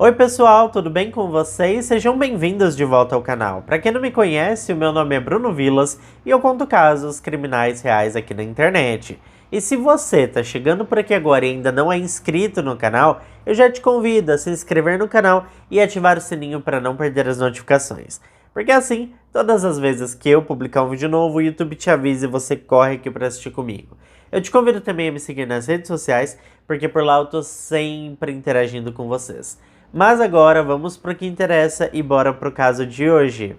Oi pessoal, tudo bem com vocês? Sejam bem-vindos de volta ao canal. Para quem não me conhece, o meu nome é Bruno Vilas e eu conto casos criminais reais aqui na internet. E se você tá chegando por aqui agora e ainda não é inscrito no canal, eu já te convido a se inscrever no canal e ativar o sininho para não perder as notificações. Porque assim, todas as vezes que eu publicar um vídeo novo, o YouTube te avisa e você corre aqui para assistir comigo. Eu te convido também a me seguir nas redes sociais, porque por lá eu tô sempre interagindo com vocês. Mas agora vamos para o que interessa e bora pro caso de hoje.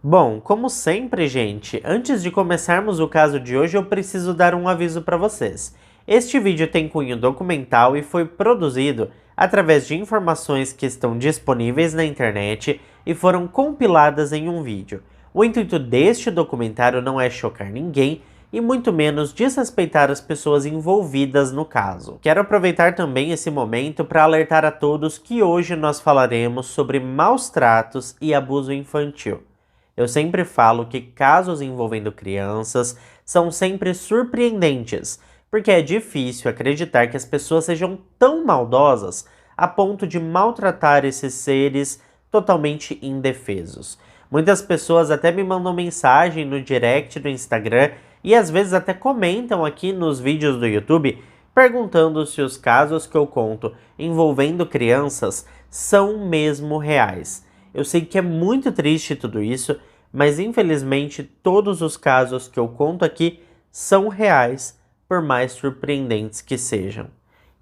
Bom, como sempre, gente, antes de começarmos o caso de hoje, eu preciso dar um aviso para vocês. Este vídeo tem cunho documental e foi produzido através de informações que estão disponíveis na internet e foram compiladas em um vídeo. O intuito deste documentário não é chocar ninguém e muito menos desrespeitar as pessoas envolvidas no caso. Quero aproveitar também esse momento para alertar a todos que hoje nós falaremos sobre maus tratos e abuso infantil. Eu sempre falo que casos envolvendo crianças são sempre surpreendentes, porque é difícil acreditar que as pessoas sejam tão maldosas a ponto de maltratar esses seres totalmente indefesos. Muitas pessoas até me mandam mensagem no direct do Instagram e às vezes até comentam aqui nos vídeos do YouTube perguntando se os casos que eu conto envolvendo crianças são mesmo reais. Eu sei que é muito triste tudo isso, mas infelizmente todos os casos que eu conto aqui são reais, por mais surpreendentes que sejam.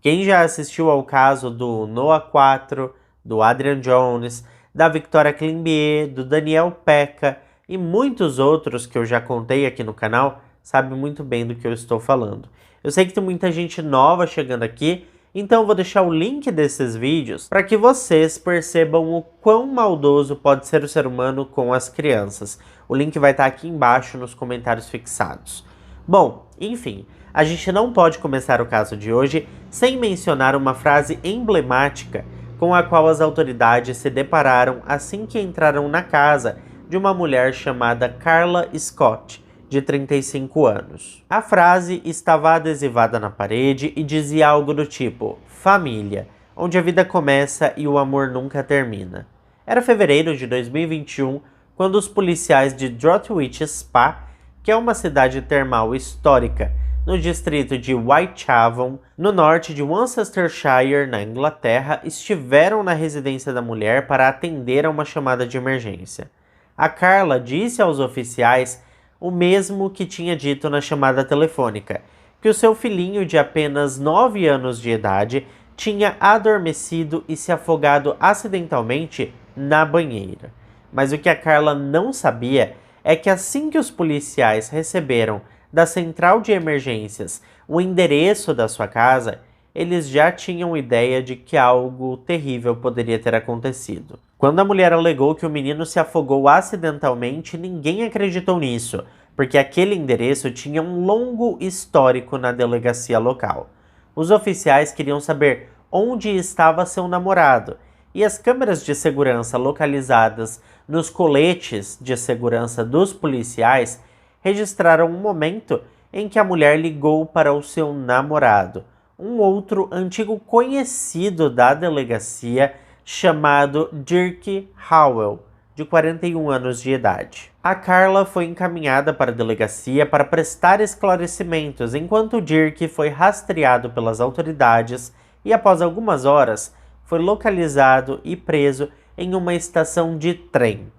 Quem já assistiu ao caso do Noah 4, do Adrian Jones, da Victoria Climbié, do Daniel Pecca e muitos outros que eu já contei aqui no canal, sabe muito bem do que eu estou falando. Eu sei que tem muita gente nova chegando aqui, então eu vou deixar o link desses vídeos para que vocês percebam o quão maldoso pode ser o ser humano com as crianças. O link vai estar aqui embaixo nos comentários fixados. Bom, enfim, a gente não pode começar o caso de hoje sem mencionar uma frase emblemática com a qual as autoridades se depararam assim que entraram na casa de uma mulher chamada Carla Scott, de 35 anos. A frase estava adesivada na parede e dizia algo do tipo: família, onde a vida começa e o amor nunca termina. Era fevereiro de 2021, quando os policiais de Droitwich Spa, que é uma cidade termal histórica no distrito de Whitechavon, no norte de Worcestershire, na Inglaterra, estiveram na residência da mulher para atender a uma chamada de emergência. A Carla disse aos oficiais o mesmo que tinha dito na chamada telefônica, que o seu filhinho de apenas 9 anos de idade tinha adormecido e se afogado acidentalmente na banheira. Mas o que a Carla não sabia é que assim que os policiais receberam da central de emergências o endereço da sua casa, eles já tinham ideia de que algo terrível poderia ter acontecido. Quando a mulher alegou que o menino se afogou acidentalmente, ninguém acreditou nisso, porque aquele endereço tinha um longo histórico na delegacia local. Os oficiais queriam saber onde estava seu namorado, e as câmeras de segurança localizadas nos coletes de segurança dos policiais registraram um momento em que a mulher ligou para o seu namorado, um outro antigo conhecido da delegacia chamado Dirk Howell, de 41 anos de idade. A Carla foi encaminhada para a delegacia para prestar esclarecimentos, enquanto Dirk foi rastreado pelas autoridades e, após algumas horas, foi localizado e preso em uma estação de trem.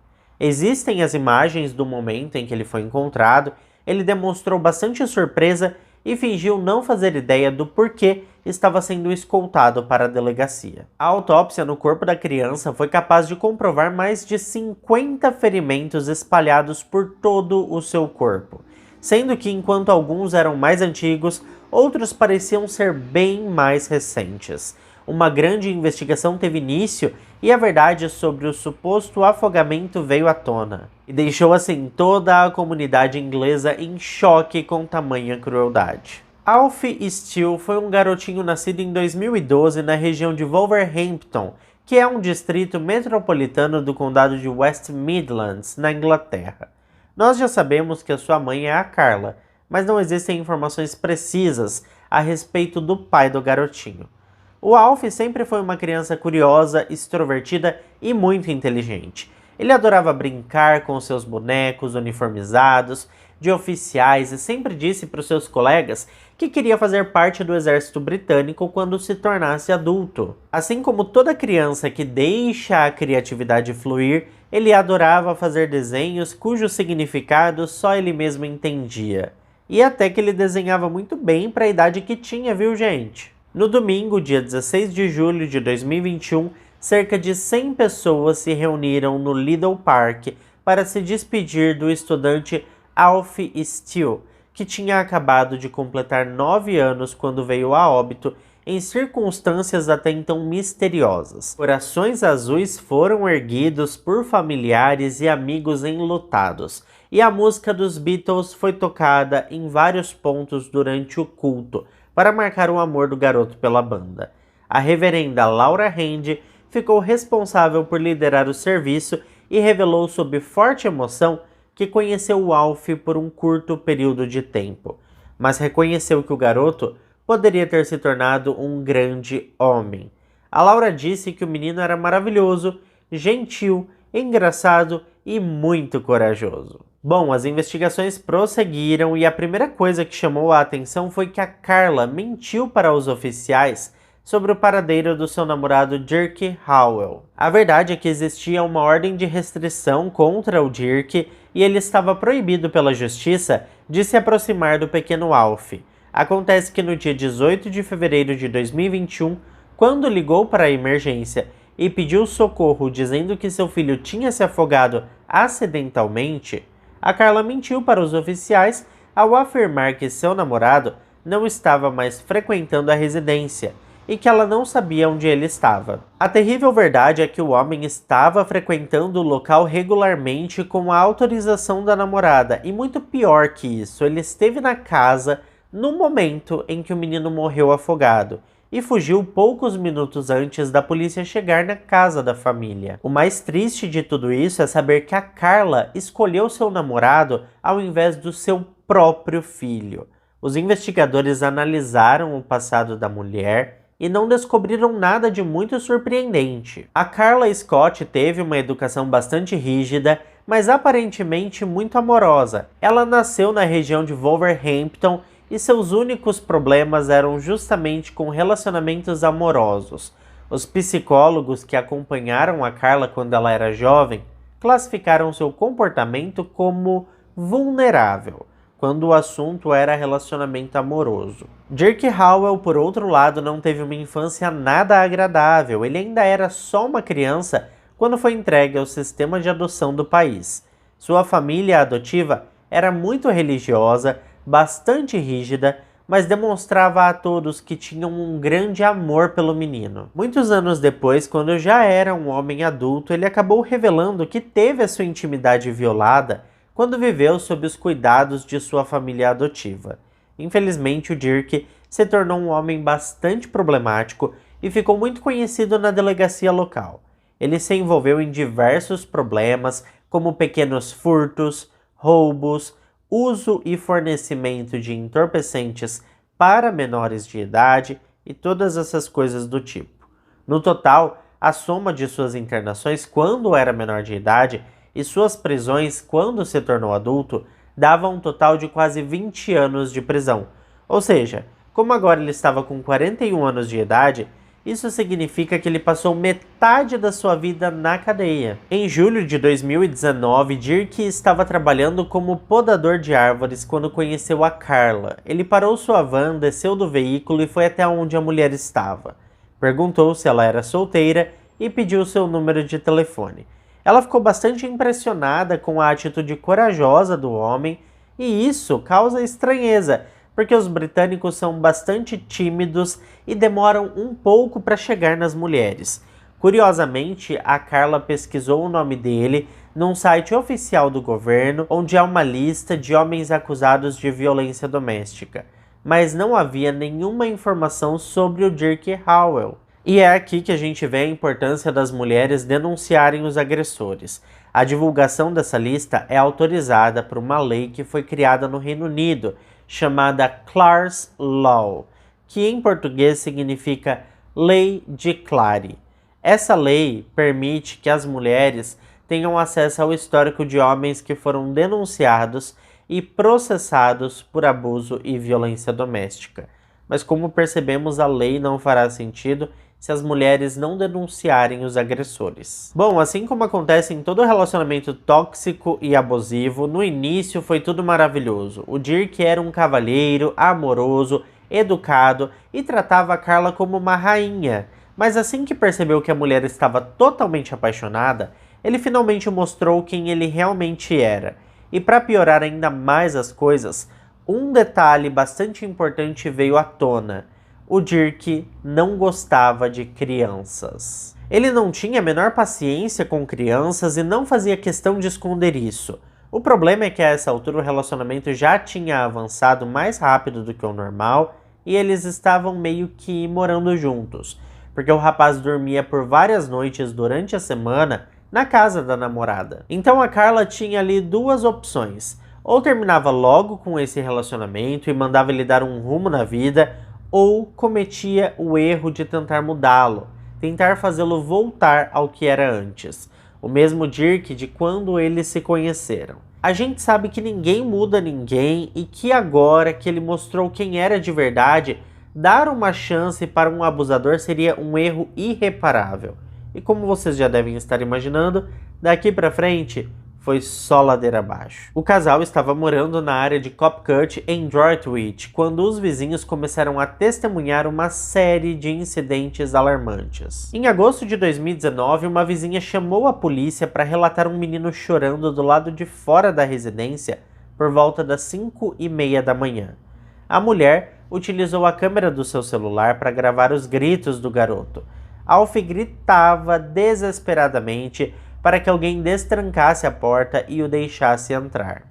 Existem as imagens do momento em que ele foi encontrado. Ele demonstrou bastante surpresa e fingiu não fazer ideia do porquê estava sendo escoltado para a delegacia. A autópsia no corpo da criança foi capaz de comprovar mais de 50 ferimentos espalhados por todo o seu corpo, sendo que enquanto alguns eram mais antigos, outros pareciam ser bem mais recentes. Uma grande investigação teve início e a verdade sobre o suposto afogamento veio à tona, e deixou assim toda a comunidade inglesa em choque com tamanha crueldade. Alf Steele foi um garotinho nascido em 2012 na região de Wolverhampton, que é um distrito metropolitano do condado de West Midlands, na Inglaterra. Nós já sabemos que a sua mãe é a Carla, mas não existem informações precisas a respeito do pai do garotinho. O Alf sempre foi uma criança curiosa, extrovertida e muito inteligente. Ele adorava brincar com seus bonecos uniformizados, de oficiais, e sempre disse para os seus colegas que queria fazer parte do exército britânico quando se tornasse adulto. Assim como toda criança que deixa a criatividade fluir, ele adorava fazer desenhos cujos significados só ele mesmo entendia. E até que ele desenhava muito bem para a idade que tinha, viu, gente? No domingo, dia 16 de julho de 2021, cerca de 100 pessoas se reuniram no Lidl Park para se despedir do estudante Alf Steele, que tinha acabado de completar 9 anos quando veio a óbito em circunstâncias até então misteriosas. Corações azuis foram erguidos por familiares e amigos enlutados, e a música dos Beatles foi tocada em vários pontos durante o culto, para marcar o amor do garoto pela banda. A reverenda Laura Hand ficou responsável por liderar o serviço e revelou sob forte emoção que conheceu o Alf por um curto período de tempo, mas reconheceu que o garoto poderia ter se tornado um grande homem. A Laura disse que o menino era maravilhoso, gentil, engraçado e muito corajoso. Bom, as investigações prosseguiram e a primeira coisa que chamou a atenção foi que a Carla mentiu para os oficiais sobre o paradeiro do seu namorado Dirk Howell. A verdade é que existia uma ordem de restrição contra o Dirk e ele estava proibido pela justiça de se aproximar do pequeno Alf. Acontece que no dia 18 de fevereiro de 2021, quando ligou para a emergência e pediu socorro dizendo que seu filho tinha se afogado acidentalmente, a Carla mentiu para os oficiais ao afirmar que seu namorado não estava mais frequentando a residência e que ela não sabia onde ele estava. A terrível verdade é que o homem estava frequentando o local regularmente com a autorização da namorada, e muito pior que isso, ele esteve na casa no momento em que o menino morreu afogado e fugiu poucos minutos antes da polícia chegar na casa da família. O mais triste de tudo isso é saber que a Carla escolheu seu namorado ao invés do seu próprio filho. Os investigadores analisaram o passado da mulher e não descobriram nada de muito surpreendente. A Carla Scott teve uma educação bastante rígida, mas aparentemente muito amorosa. Ela nasceu na região de Wolverhampton e seus únicos problemas eram justamente com relacionamentos amorosos. Os psicólogos que acompanharam a Carla quando ela era jovem classificaram seu comportamento como vulnerável, quando o assunto era relacionamento amoroso. Dirk Howell, por outro lado, não teve uma infância nada agradável. Ele ainda era só uma criança quando foi entregue ao sistema de adoção do país. Sua família adotiva era muito religiosa, bastante rígida, mas demonstrava a todos que tinham um grande amor pelo menino. Muitos anos depois, quando já era um homem adulto, ele acabou revelando que teve a sua intimidade violada quando viveu sob os cuidados de sua família adotiva. Infelizmente, o Dirk se tornou um homem bastante problemático e ficou muito conhecido na delegacia local. Ele se envolveu em diversos problemas, como pequenos furtos, roubos, uso e fornecimento de entorpecentes para menores de idade e todas essas coisas do tipo. No total, a soma de suas internações quando era menor de idade e suas prisões quando se tornou adulto dava um total de quase 20 anos de prisão. Ou seja, como agora ele estava com 41 anos de idade, isso significa que ele passou metade da sua vida na cadeia. Em julho de 2019, Dirk estava trabalhando como podador de árvores quando conheceu a Carla. Ele parou sua van, desceu do veículo e foi até onde a mulher estava. Perguntou se ela era solteira e pediu seu número de telefone. Ela ficou bastante impressionada com a atitude corajosa do homem, e isso causa estranheza, porque os britânicos são bastante tímidos e demoram um pouco para chegar nas mulheres. Curiosamente, a Carla pesquisou o nome dele num site oficial do governo, onde há uma lista de homens acusados de violência doméstica, mas não havia nenhuma informação sobre o Dirk Howell. E é aqui que a gente vê a importância das mulheres denunciarem os agressores. A divulgação dessa lista é autorizada por uma lei que foi criada no Reino Unido, chamada Clar's Law, que em português significa Lei de Clare. Essa lei permite que as mulheres tenham acesso ao histórico de homens que foram denunciados e processados por abuso e violência doméstica. Mas como percebemos, a lei não fará sentido se as mulheres não denunciarem os agressores. Bom, assim como acontece em todo relacionamento tóxico e abusivo, no início foi tudo maravilhoso. O Dirk era um cavalheiro, amoroso, educado e tratava a Carla como uma rainha. Mas assim que percebeu que a mulher estava totalmente apaixonada, ele finalmente mostrou quem ele realmente era. E para piorar ainda mais as coisas, um detalhe bastante importante veio à tona. O Dirk não gostava de crianças. Ele não tinha a menor paciência com crianças e não fazia questão de esconder isso. O problema é que a essa altura o relacionamento já tinha avançado mais rápido do que o normal e eles estavam meio que morando juntos, porque o rapaz dormia por várias noites durante a semana na casa da namorada. Então a Carla tinha ali duas opções: ou terminava logo com esse relacionamento e mandava ele dar um rumo na vida, ou cometia o erro de tentar mudá-lo, tentar fazê-lo voltar ao que era antes, o mesmo Dirk de quando eles se conheceram. A gente sabe que ninguém muda ninguém e que agora que ele mostrou quem era de verdade, dar uma chance para um abusador seria um erro irreparável. E como vocês já devem estar imaginando, daqui pra frente foi só ladeira abaixo. O casal estava morando na área de Copcut em Droitwich quando os vizinhos começaram a testemunhar uma série de incidentes alarmantes. Em agosto de 2019, uma vizinha chamou a polícia para relatar um menino chorando do lado de fora da residência por volta das 5:30 da manhã. A mulher utilizou a câmera do seu celular para gravar os gritos do garoto. Alfie gritava desesperadamente para que alguém destrancasse a porta e o deixasse entrar.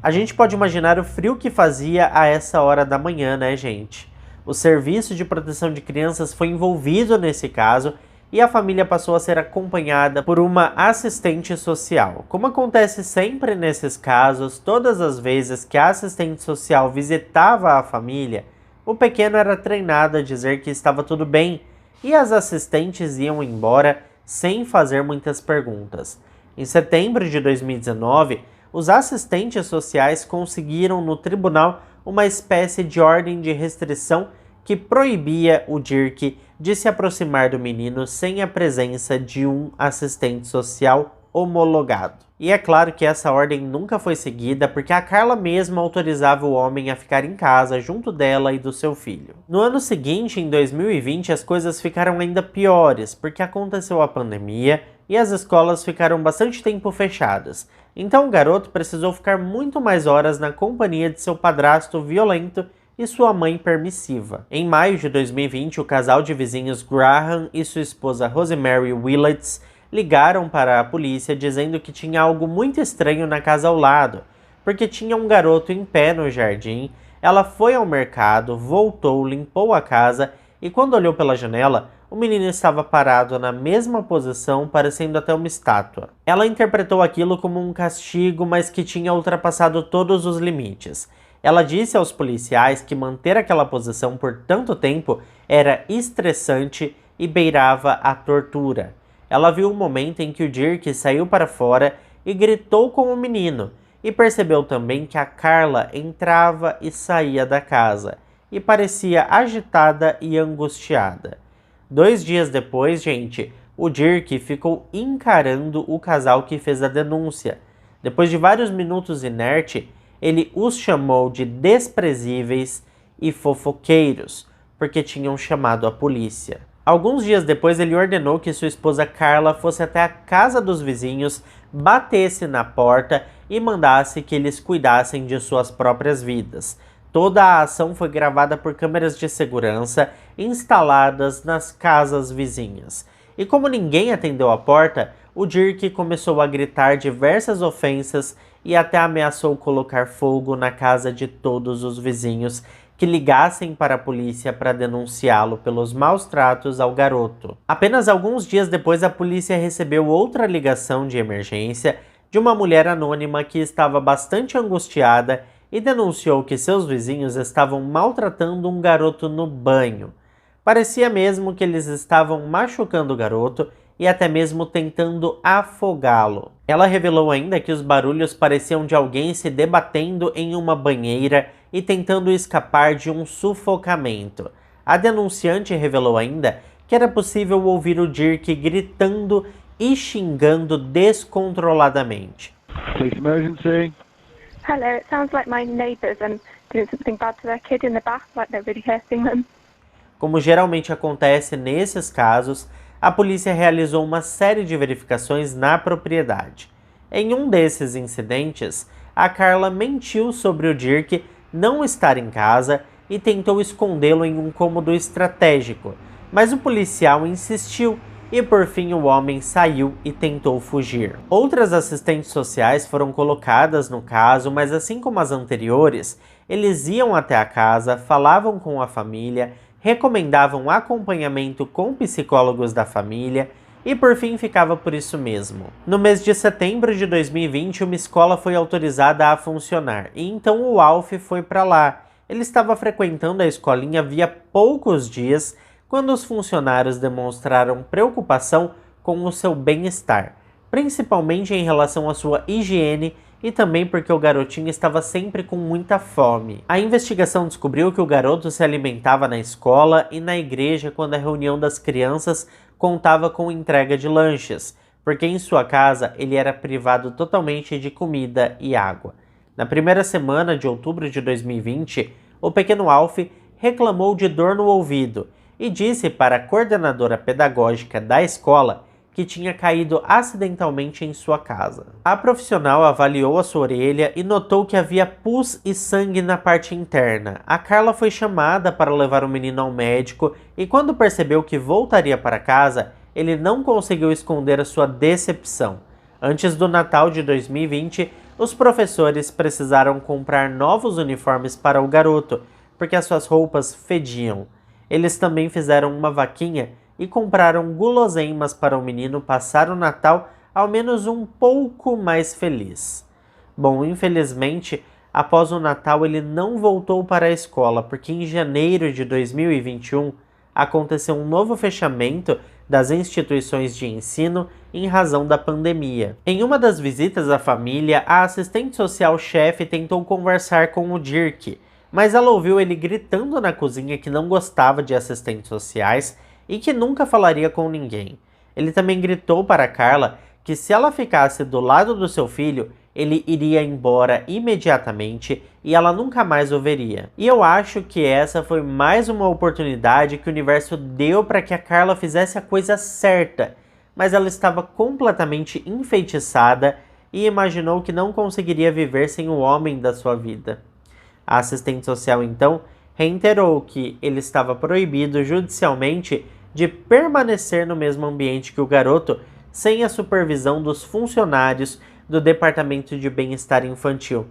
A gente pode imaginar o frio que fazia a essa hora da manhã, né, gente? O Serviço de Proteção de Crianças foi envolvido nesse caso e a família passou a ser acompanhada por uma assistente social. Como acontece sempre nesses casos, todas as vezes que a assistente social visitava a família, o pequeno era treinado a dizer que estava tudo bem e as assistentes iam embora sem fazer muitas perguntas. Em setembro de 2019, os assistentes sociais conseguiram no tribunal uma espécie de ordem de restrição que proibia o Dirk de se aproximar do menino sem a presença de um assistente social homologado. E é claro que essa ordem nunca foi seguida porque a Carla mesma autorizava o homem a ficar em casa junto dela e do seu filho. No ano seguinte, em 2020, as coisas ficaram ainda piores porque aconteceu a pandemia e as escolas ficaram bastante tempo fechadas. Então o garoto precisou ficar muito mais horas na companhia de seu padrasto violento e sua mãe permissiva. Em maio de 2020, o casal de vizinhos Graham e sua esposa Rosemary Willets ligaram para a polícia dizendo que tinha algo muito estranho na casa ao lado, porque tinha um garoto em pé no jardim. Ela foi ao mercado, voltou, limpou a casa e quando olhou pela janela, o menino estava parado na mesma posição, parecendo até uma estátua. Ela interpretou aquilo como um castigo, mas que tinha ultrapassado todos os limites. Ela disse aos policiais que manter aquela posição por tanto tempo era estressante e beirava a tortura. Ela viu o momento em que o Dirk saiu para fora e gritou com o menino, e percebeu também que a Carla entrava e saía da casa, e parecia agitada e angustiada. 2 dias depois, gente, o Dirk ficou encarando o casal que fez a denúncia. Depois de vários minutos inerte, ele os chamou de desprezíveis e fofoqueiros, porque tinham chamado a polícia. Alguns dias depois, ele ordenou que sua esposa Carla fosse até a casa dos vizinhos, batesse na porta e mandasse que eles cuidassem de suas próprias vidas. Toda a ação foi gravada por câmeras de segurança instaladas nas casas vizinhas. E como ninguém atendeu a porta, o Dirk começou a gritar diversas ofensas e até ameaçou colocar fogo na casa de todos os vizinhos que ligassem para a polícia para denunciá-lo pelos maus tratos ao garoto. Apenas alguns dias depois, a polícia recebeu outra ligação de emergência de uma mulher anônima que estava bastante angustiada e denunciou que seus vizinhos estavam maltratando um garoto no banho. Parecia mesmo que eles estavam machucando o garoto e até mesmo tentando afogá-lo. Ela revelou ainda que os barulhos pareciam de alguém se debatendo em uma banheira e tentando escapar de um sufocamento. A denunciante revelou ainda que era possível ouvir o Dirk gritando e xingando descontroladamente. Police emergency. Hello, it sounds like my neighbours doing something bad to their kid in the bath, like they're really hurting them. Como geralmente acontece nesses casos, a polícia realizou uma série de verificações na propriedade. Em um desses incidentes, a Carla mentiu sobre o Dirk não estar em casa e tentou escondê-lo em um cômodo estratégico, mas o policial insistiu e por fim o homem saiu e tentou fugir. Outras assistentes sociais foram colocadas no caso, mas assim como as anteriores, eles iam até a casa, falavam com a família, recomendavam acompanhamento com psicólogos da família e por fim ficava por isso mesmo. No mês de setembro de 2020, uma escola foi autorizada a funcionar e então o Alf foi para lá. Ele estava frequentando a escolinha havia poucos dias quando os funcionários demonstraram preocupação com o seu bem-estar, principalmente em relação à sua higiene e também porque o garotinho estava sempre com muita fome. A investigação descobriu que o garoto se alimentava na escola e na igreja quando a reunião das crianças contava com entrega de lanches, porque em sua casa ele era privado totalmente de comida e água. Na primeira semana de outubro de 2020, o pequeno Alf reclamou de dor no ouvido e disse para a coordenadora pedagógica da escola que tinha caído acidentalmente em sua casa. A profissional avaliou a sua orelha e notou que havia pus e sangue na parte interna. A Carla foi chamada para levar o menino ao médico e quando percebeu que voltaria para casa, ele não conseguiu esconder a sua decepção. Antes do Natal de 2020, os professores precisaram comprar novos uniformes para o garoto, porque as suas roupas fediam. Eles também fizeram uma vaquinha e compraram guloseimas para o menino passar o Natal ao menos um pouco mais feliz. Bom, infelizmente, após o Natal ele não voltou para a escola, porque em janeiro de 2021 aconteceu um novo fechamento das instituições de ensino em razão da pandemia. Em uma das visitas à família, a assistente social-chefe tentou conversar com o Dirk, mas ela ouviu ele gritando na cozinha que não gostava de assistentes sociais e que nunca falaria com ninguém. Ele também gritou para Carla que se ela ficasse do lado do seu filho, ele iria embora imediatamente e ela nunca mais o veria. E eu acho que essa foi mais uma oportunidade que o universo deu para que a Carla fizesse a coisa certa, mas ela estava completamente enfeitiçada e imaginou que não conseguiria viver sem o homem da sua vida. A assistente social, então, reiterou que ele estava proibido judicialmente de permanecer no mesmo ambiente que o garoto sem a supervisão dos funcionários do Departamento de Bem-Estar Infantil.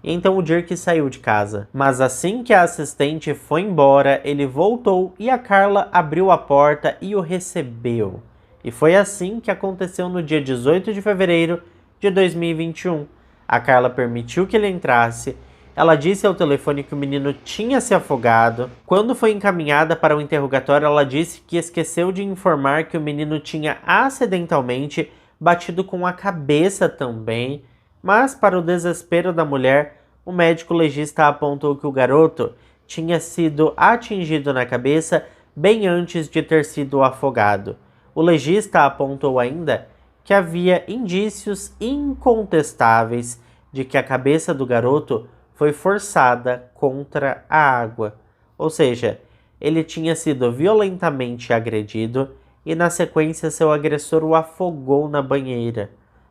Então o Dirk saiu de casa. Mas assim que a assistente foi embora, ele voltou e a Carla abriu a porta e o recebeu. E foi assim que aconteceu no dia 18 de fevereiro de 2021. A Carla permitiu que ele entrasse. Ela disse ao telefone que o menino tinha se afogado. Quando foi encaminhada para o interrogatório, ela disse que esqueceu de informar que o menino tinha acidentalmente batido com a cabeça também. Mas, para o desespero da mulher, o médico legista apontou que o garoto tinha sido atingido na cabeça bem antes de ter sido afogado. O legista apontou ainda que havia indícios incontestáveis de que a cabeça do garoto foi forçada contra a água, ou seja, ele tinha sido violentamente agredido e na sequência seu agressor o afogou na banheira.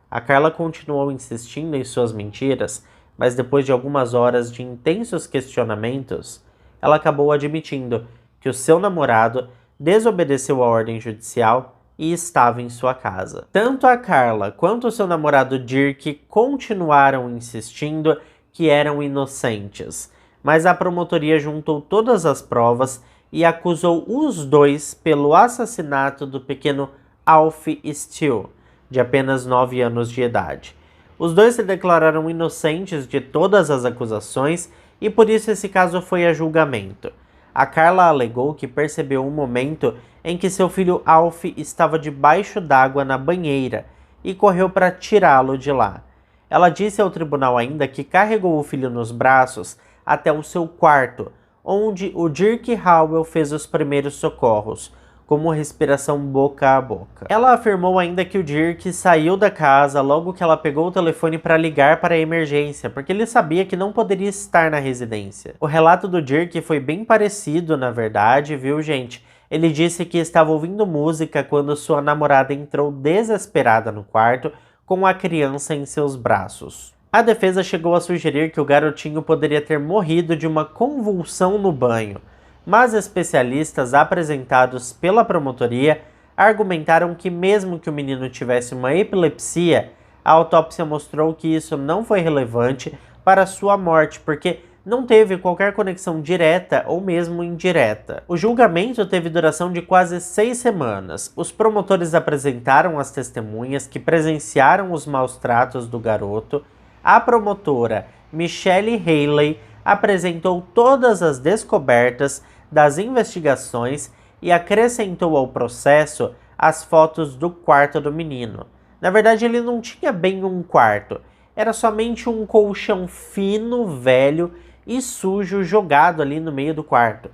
A Carla continuou insistindo em suas mentiras, mas depois de algumas horas de intensos questionamentos, ela acabou admitindo que o seu namorado desobedeceu a ordem judicial e estava em sua casa. Tanto a Carla quanto o seu namorado Dirk continuaram insistindo que eram inocentes, mas a promotoria juntou todas as provas e acusou os dois pelo assassinato do pequeno Alf Steele, de apenas 9 anos de idade. Os dois se declararam inocentes de todas as acusações e por isso esse caso foi a julgamento. A Carla alegou que percebeu um momento em que seu filho Alf estava debaixo d'água na banheira e correu para tirá-lo de lá. Ela disse ao tribunal ainda que carregou o filho nos braços até o seu quarto, onde o Dirk Howell fez os primeiros socorros, como respiração boca a boca. Ela afirmou ainda que o Dirk saiu da casa logo que ela pegou o telefone para ligar para a emergência, porque ele sabia que não poderia estar na residência. O relato do Dirk foi bem parecido, na verdade, viu, gente? Ele disse que estava ouvindo música quando sua namorada entrou desesperada no quarto com a criança em seus braços. A defesa chegou a sugerir que o garotinho poderia ter morrido de uma convulsão no banho, mas especialistas apresentados pela promotoria argumentaram que mesmo que o menino tivesse uma epilepsia, a autópsia mostrou que isso não foi relevante para sua morte, porque não teve qualquer conexão direta ou mesmo indireta. O julgamento teve duração de quase 6 semanas. Os promotores apresentaram as testemunhas que presenciaram os maus tratos do garoto. A promotora Michelle Haley apresentou todas as descobertas das investigações e acrescentou ao processo as fotos do quarto do menino. Na verdade, ele não tinha bem um quarto, era somente um colchão fino, velho e sujo jogado ali no meio do quarto.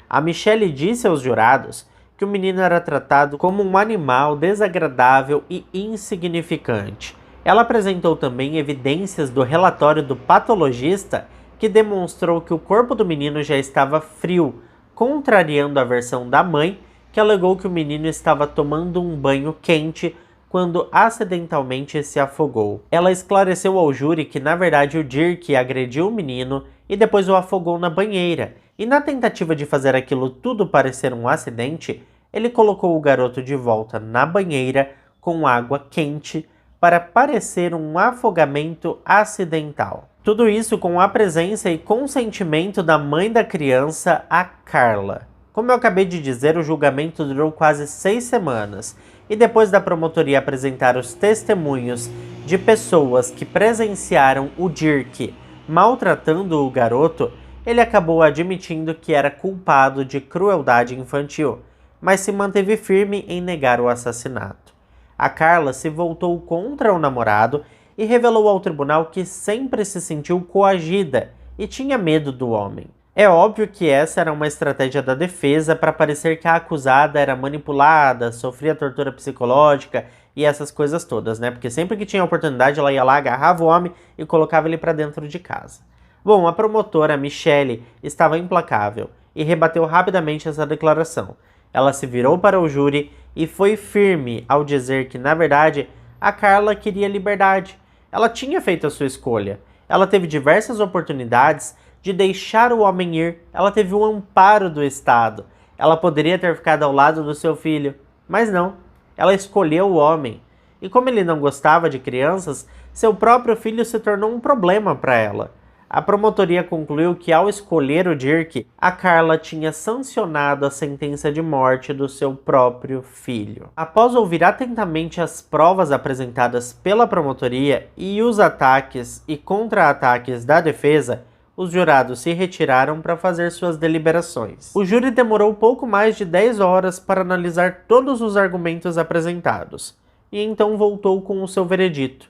A Michelle disse aos jurados que o menino era tratado como um animal desagradável e insignificante. Ela apresentou também evidências do relatório do patologista que demonstrou que o corpo do menino já estava frio, contrariando a versão da mãe, que alegou que o menino estava tomando um banho quente quando acidentalmente se afogou. Ela esclareceu ao júri que, na verdade, o Dirk agrediu o menino e depois o afogou na banheira, e na tentativa de fazer aquilo tudo parecer um acidente, ele colocou o garoto de volta na banheira com água quente para parecer um afogamento acidental. Tudo isso com a presença e consentimento da mãe da criança, a Carla. Como eu acabei de dizer, o julgamento durou quase 6 semanas, e depois da promotoria apresentar os testemunhos de pessoas que presenciaram o Dirk maltratando o garoto, ele acabou admitindo que era culpado de crueldade infantil, mas se manteve firme em negar o assassinato. A Carla se voltou contra o namorado e revelou ao tribunal que sempre se sentiu coagida e tinha medo do homem. É óbvio que essa era uma estratégia da defesa para parecer que a acusada era manipulada, sofria tortura psicológica e essas coisas todas, né? Porque sempre que tinha oportunidade ela ia lá, agarrava o homem e colocava ele para dentro de casa. Bom, a promotora Michelle estava implacável e rebateu rapidamente essa declaração. Ela se virou para o júri e foi firme ao dizer que, na verdade, a Carla queria liberdade. Ela tinha feito a sua escolha. Ela teve diversas oportunidades de deixar o homem ir. Ela teve o amparo do Estado. Ela poderia ter ficado ao lado do seu filho, mas não. Ela escolheu o homem. E como ele não gostava de crianças, seu próprio filho se tornou um problema para ela. A promotoria concluiu que, ao escolher o Dirk, a Carla tinha sancionado a sentença de morte do seu próprio filho. Após ouvir atentamente as provas apresentadas pela promotoria e os ataques e contra-ataques da defesa, os jurados se retiraram para fazer suas deliberações. O júri demorou pouco mais de 10 horas para analisar todos os argumentos apresentados, e então voltou com o seu veredito.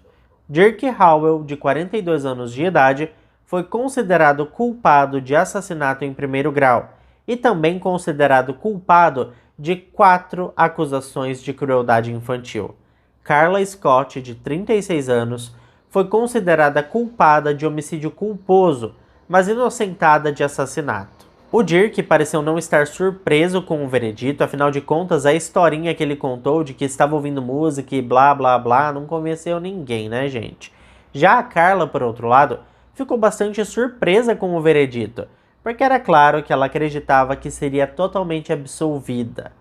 Dirk Howell, de 42 anos de idade, foi considerado culpado de assassinato em primeiro grau e também considerado culpado de 4 acusações de crueldade infantil. Carla Scott, de 36 anos, foi considerada culpada de homicídio culposo, mas inocentada de assassinato. O Dirk pareceu não estar surpreso com o veredito, afinal de contas a historinha que ele contou de que estava ouvindo música e blá blá blá não convenceu ninguém, né, gente? Já a Carla, por outro lado, ficou bastante surpresa com o veredito, porque era claro que ela acreditava que seria totalmente absolvida.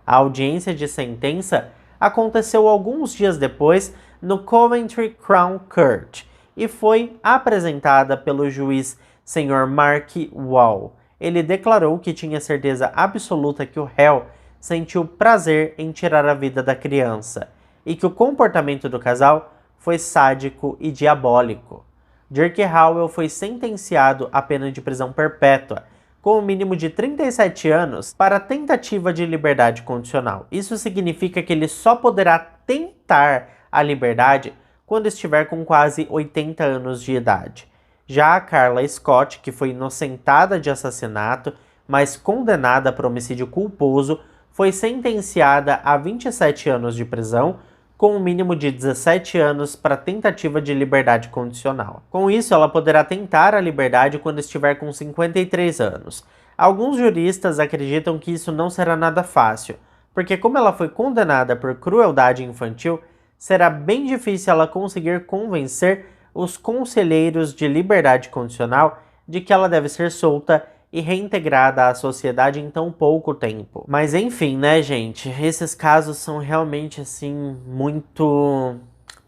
A audiência de sentença aconteceu alguns dias depois no Coventry Crown Court e foi apresentada pelo juiz Sr. Mark Wall. Ele declarou que tinha certeza absoluta que o réu sentiu prazer em tirar a vida da criança e que o comportamento do casal foi sádico e diabólico. Dirk Howell foi sentenciado à pena de prisão perpétua, com um mínimo de 37 anos para tentativa de liberdade condicional. Isso significa que ele só poderá tentar a liberdade quando estiver com quase 80 anos de idade. Já a Carla Scott, que foi inocentada de assassinato, mas condenada por homicídio culposo, foi sentenciada a 27 anos de prisão, com um mínimo de 17 anos para tentativa de liberdade condicional. Com isso, ela poderá tentar a liberdade quando estiver com 53 anos. Alguns juristas acreditam que isso não será nada fácil, porque como ela foi condenada por crueldade infantil, será bem difícil ela conseguir convencer os conselheiros de liberdade condicional de que ela deve ser solta e reintegrada à sociedade em tão pouco tempo. Mas enfim, né, gente? Esses casos são realmente, assim, muito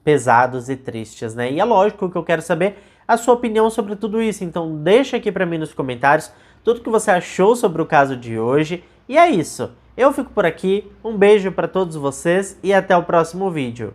pesados e tristes, né? E é lógico que eu quero saber a sua opinião sobre tudo isso. Então deixa aqui pra mim nos comentários tudo que você achou sobre o caso de hoje. E é isso. Eu fico por aqui. Um beijo pra todos vocês e até o próximo vídeo.